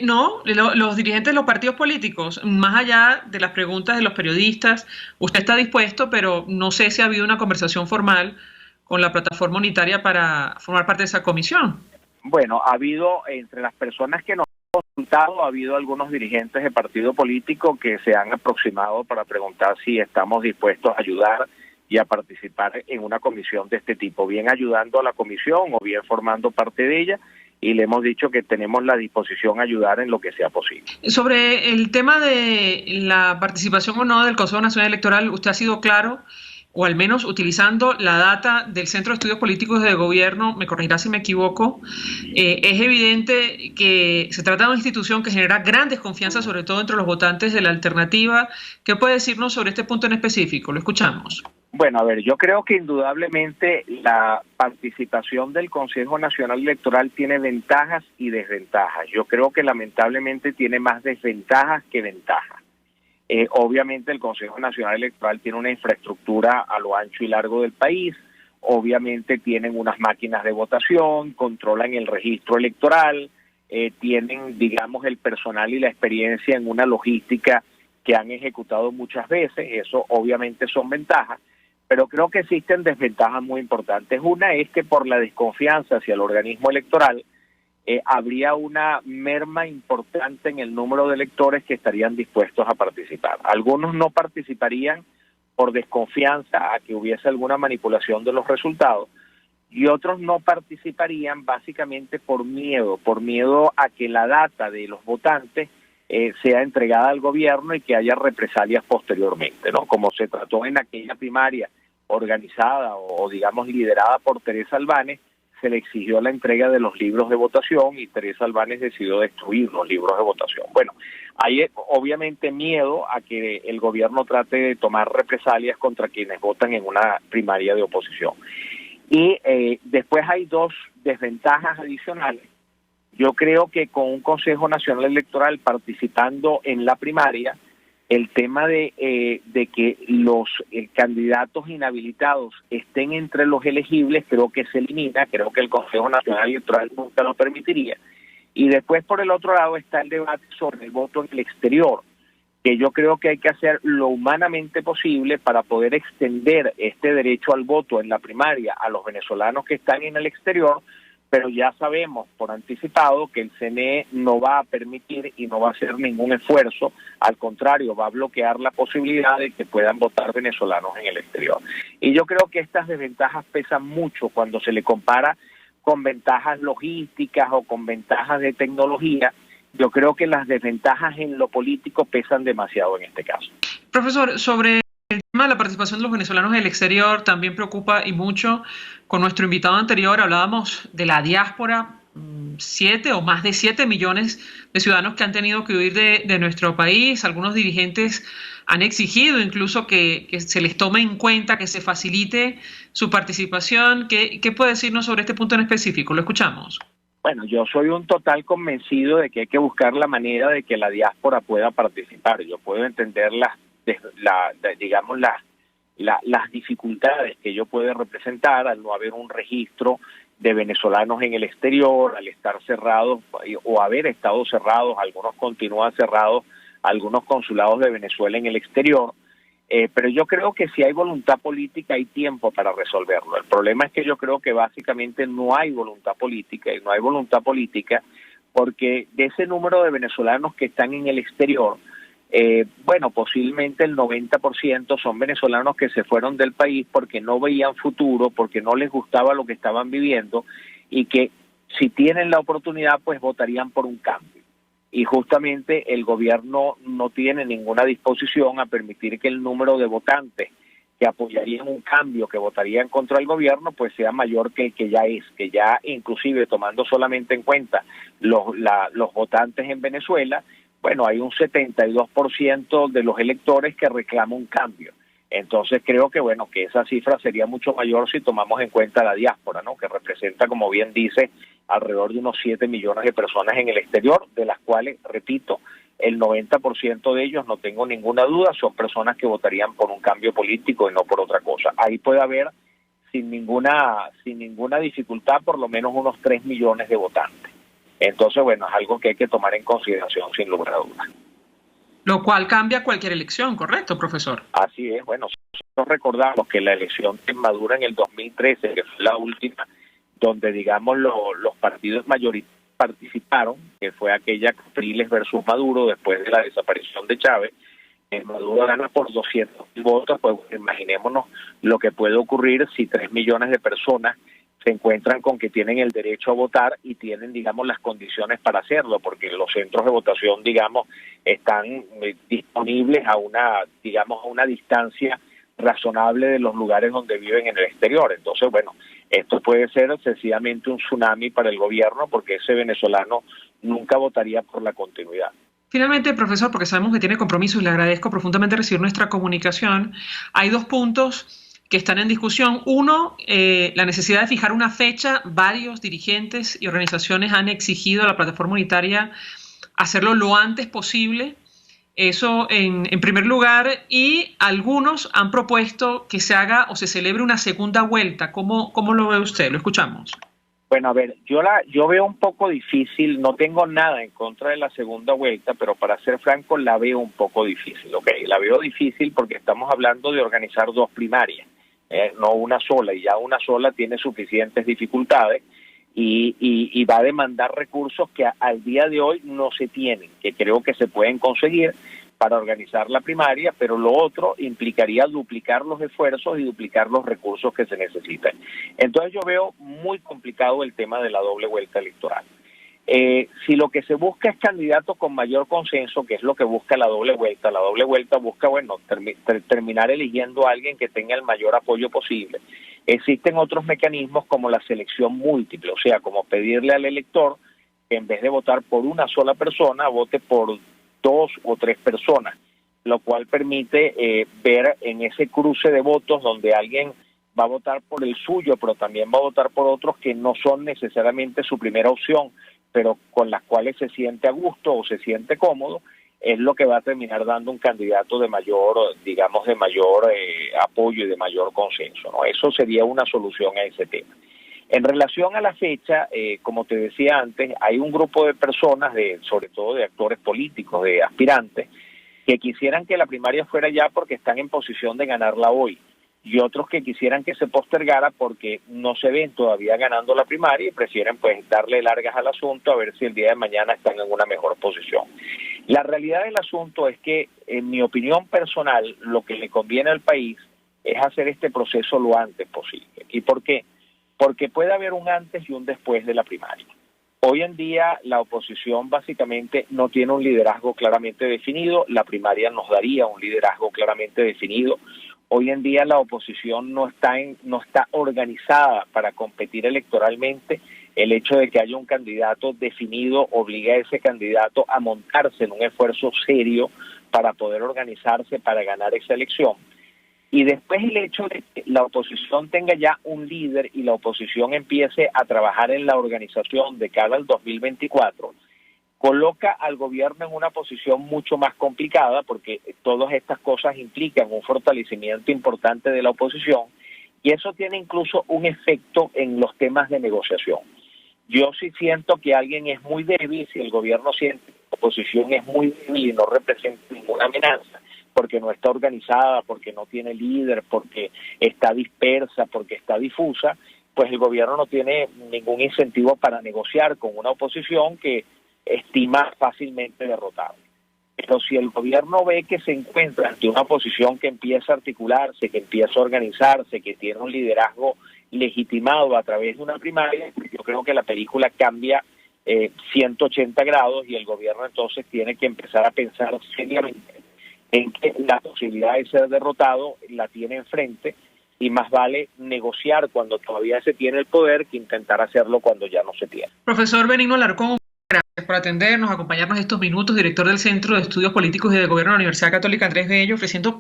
No, los dirigentes de los partidos políticos, más allá de las preguntas de los periodistas, usted está dispuesto, pero no sé si ha habido una conversación formal con la plataforma unitaria para formar parte de esa comisión. Bueno, ha habido, entre las personas que nos han consultado, ha habido algunos dirigentes de partido político que se han aproximado para preguntar si estamos dispuestos a ayudar y a participar en una comisión de este tipo, bien ayudando a la comisión o bien formando parte de ella, y le hemos dicho que tenemos la disposición a ayudar en lo que sea posible. Sobre el tema de la participación o no del Consejo Nacional Electoral, usted ha sido claro, o al menos utilizando la data del Centro de Estudios Políticos de Gobierno, me corregirá si me equivoco, es evidente que se trata de una institución que genera gran desconfianza, sobre todo entre los votantes de la alternativa. ¿Qué puede decirnos sobre este punto en específico? Lo escuchamos. Bueno, a ver, yo creo que indudablemente la participación del Consejo Nacional Electoral tiene ventajas y desventajas. Yo creo que lamentablemente tiene más desventajas que ventajas. Obviamente el Consejo Nacional Electoral tiene una infraestructura a lo ancho y largo del país, obviamente tienen unas máquinas de votación, controlan el registro electoral, tienen, digamos, el personal y la experiencia en una logística que han ejecutado muchas veces, eso obviamente son ventajas. Pero creo que existen desventajas muy importantes. Una es que por la desconfianza hacia el organismo electoral habría una merma importante en el número de electores que estarían dispuestos a participar. Algunos no participarían por desconfianza a que hubiese alguna manipulación de los resultados y otros no participarían básicamente por miedo a que la data de los votantes sea entregada al gobierno y que haya represalias posteriormente, ¿no? Como se trató en aquella primaria organizada o digamos liderada por Teresa Albáñez, se le exigió la entrega de los libros de votación y Teresa Albáñez decidió destruir los libros de votación. Bueno, hay obviamente miedo a que el gobierno trate de tomar represalias contra quienes votan en una primaria de oposición. Y después hay dos desventajas adicionales. Yo creo que con un Consejo Nacional Electoral participando en la primaria, el tema de que los candidatos inhabilitados estén entre los elegibles creo que se elimina, creo que el Consejo Nacional Electoral nunca lo permitiría. Y después por el otro lado está el debate sobre el voto en el exterior, que yo creo que hay que hacer lo humanamente posible para poder extender este derecho al voto en la primaria a los venezolanos que están en el exterior, pero ya sabemos por anticipado que el CNE no va a permitir y no va a hacer ningún esfuerzo, al contrario, va a bloquear la posibilidad de que puedan votar venezolanos en el exterior. Y yo creo que estas desventajas pesan mucho cuando se le compara con ventajas logísticas o con ventajas de tecnología. Yo creo que las desventajas en lo político pesan demasiado en este caso. Profesor, sobre el tema de la participación de los venezolanos en el exterior también preocupa y mucho. Con nuestro invitado anterior hablábamos de la diáspora, 7 o más de 7 millones de ciudadanos que han tenido que huir de nuestro país. Algunos dirigentes han exigido incluso que se les tome en cuenta, que se facilite su participación. ¿Qué puede decirnos sobre este punto en específico? Lo escuchamos. Bueno, yo soy un total convencido de que hay que buscar la manera de que la diáspora pueda participar. Yo puedo entender las dificultades que ello puede representar al no haber un registro de venezolanos en el exterior, al estar cerrados o haber estado cerrados, algunos continúan cerrados, algunos consulados de Venezuela en el exterior, pero yo creo que si hay voluntad política hay tiempo para resolverlo. El problema es que yo creo que básicamente no hay voluntad política, y no hay voluntad política porque de ese número de venezolanos que están en el exterior, bueno, posiblemente el 90% son venezolanos que se fueron del país porque no veían futuro, porque no les gustaba lo que estaban viviendo y que si tienen la oportunidad pues votarían por un cambio. Y justamente el gobierno no tiene ninguna disposición a permitir que el número de votantes que apoyarían un cambio, que votarían contra el gobierno, pues sea mayor que el que ya inclusive tomando solamente en cuenta los votantes en Venezuela, bueno, hay un 72% de los electores que reclama un cambio. Entonces creo que, bueno, que esa cifra sería mucho mayor si tomamos en cuenta la diáspora, ¿no? Que representa, como bien dice, alrededor de unos 7 millones de personas en el exterior, de las cuales, repito, el 90% de ellos, no tengo ninguna duda, son personas que votarían por un cambio político y no por otra cosa. Ahí puede haber, sin ninguna dificultad, por lo menos unos 3 millones de votantes. Entonces, bueno, es algo que hay que tomar en consideración sin lugar a dudas. Lo cual cambia cualquier elección, ¿correcto, profesor? Así es, bueno, nosotros recordamos que la elección de Maduro en el 2013, que fue la última, donde, digamos, los partidos mayoritarios participaron, que fue aquella Capriles versus Maduro después de la desaparición de Chávez. Maduro gana por 200.000 votos, pues imaginémonos lo que puede ocurrir si 3 millones de personas se encuentran con que tienen el derecho a votar y tienen, digamos, las condiciones para hacerlo, porque los centros de votación, digamos, están disponibles a una distancia razonable de los lugares donde viven en el exterior. Entonces, bueno, esto puede ser sencillamente un tsunami para el gobierno porque ese venezolano nunca votaría por la continuidad. Finalmente, profesor, porque sabemos que tiene compromiso y le agradezco profundamente recibir nuestra comunicación, hay 2 puntos que están en discusión. Uno, la necesidad de fijar una fecha. Varios dirigentes y organizaciones han exigido a la plataforma unitaria hacerlo lo antes posible. Eso en primer lugar, y algunos han propuesto que se haga o se celebre una segunda vuelta. ¿Cómo lo ve usted? Lo escuchamos. Bueno, a ver, yo veo un poco difícil, no tengo nada en contra de la segunda vuelta, pero para ser franco la veo un poco difícil, ¿ok? La veo difícil porque estamos hablando de organizar 2 primarias, no una sola, y ya una sola tiene suficientes dificultades y va a demandar recursos que al día de hoy no se tienen, que creo que se pueden conseguir para organizar la primaria, pero lo otro implicaría duplicar los esfuerzos y duplicar los recursos que se necesitan. Entonces yo veo muy complicado el tema de la doble vuelta electoral. Si lo que se busca es candidatos con mayor consenso, que es lo que busca la doble vuelta busca, bueno, terminar eligiendo a alguien que tenga el mayor apoyo posible. Existen otros mecanismos como la selección múltiple, o sea, como pedirle al elector que en vez de votar por una sola persona, vote por 2 o 3 personas, lo cual permite ver en ese cruce de votos donde alguien va a votar por el suyo, pero también va a votar por otros que no son necesariamente su primera opción, pero con las cuales se siente a gusto o se siente cómodo, es lo que va a terminar dando un candidato de mayor, digamos, de mayor apoyo y de mayor consenso, ¿no? Eso sería una solución a ese tema. En relación a la fecha, como te decía antes, hay un grupo de personas, sobre todo de actores políticos, de aspirantes, que quisieran que la primaria fuera ya porque están en posición de ganarla hoy, y otros que quisieran que se postergara porque no se ven todavía ganando la primaria y prefieren pues darle largas al asunto a ver si el día de mañana están en una mejor posición. La realidad del asunto es que, en mi opinión personal, lo que le conviene al país es hacer este proceso lo antes posible. ¿Y por qué? Porque puede haber un antes y un después de la primaria. Hoy en día la oposición básicamente no tiene un liderazgo claramente definido, la primaria nos daría un liderazgo claramente definido. Hoy en día la oposición no está organizada para competir electoralmente. El hecho de que haya un candidato definido obliga a ese candidato a montarse en un esfuerzo serio para poder organizarse para ganar esa elección. Y después el hecho de que la oposición tenga ya un líder y la oposición empiece a trabajar en la organización de cara al 2024, coloca al gobierno en una posición mucho más complicada porque todas estas cosas implican un fortalecimiento importante de la oposición y eso tiene incluso un efecto en los temas de negociación. Yo sí siento que alguien es muy débil, si el gobierno siente que la oposición es muy débil y no representa ninguna amenaza, porque no está organizada, porque no tiene líder, porque está dispersa, porque está difusa, pues el gobierno no tiene ningún incentivo para negociar con una oposición que estima fácilmente derrotable. Pero si el gobierno ve que se encuentra ante una oposición que empieza a articularse, que empieza a organizarse, que tiene un liderazgo legitimado a través de una primaria, yo creo que la película cambia 180 grados y el gobierno entonces tiene que empezar a pensar seriamente en que la posibilidad de ser derrotado la tiene enfrente y más vale negociar cuando todavía se tiene el poder que intentar hacerlo cuando ya no se tiene. Profesor Benigno Alarcón, gracias por atendernos, acompañarnos estos minutos, director del Centro de Estudios Políticos y de Gobierno de la Universidad Católica Andrés Bello, ofreciendo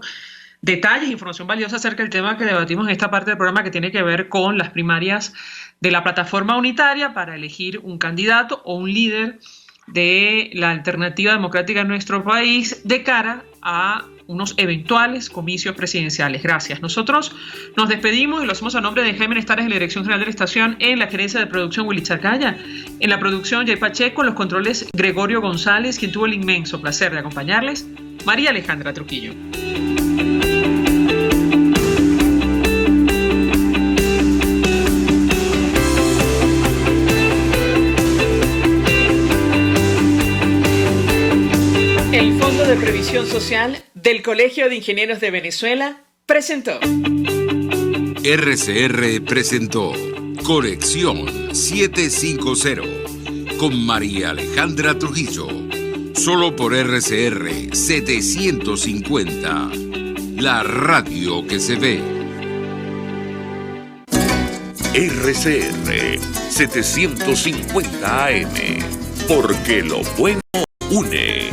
detalles e información valiosa acerca del tema que debatimos en esta parte del programa que tiene que ver con las primarias de la plataforma unitaria para elegir un candidato o un líder de la alternativa democrática en nuestro país de cara a unos eventuales comicios presidenciales. Gracias. Nosotros nos despedimos y lo hacemos a nombre de Jaime Nestares, de la Dirección General de la Estación, en la gerencia de producción Willy Chacaya, en la producción Jay Pacheco, en los controles Gregorio González, quien tuvo el inmenso placer de acompañarles, María Alejandra Trujillo. El Fondo de Previsión Social del Colegio de Ingenieros de Venezuela presentó. RCR presentó Conexión 750 con María Alejandra Trujillo. Solo por RCR 750, la radio que se ve. RCR 750 AM, porque lo bueno une.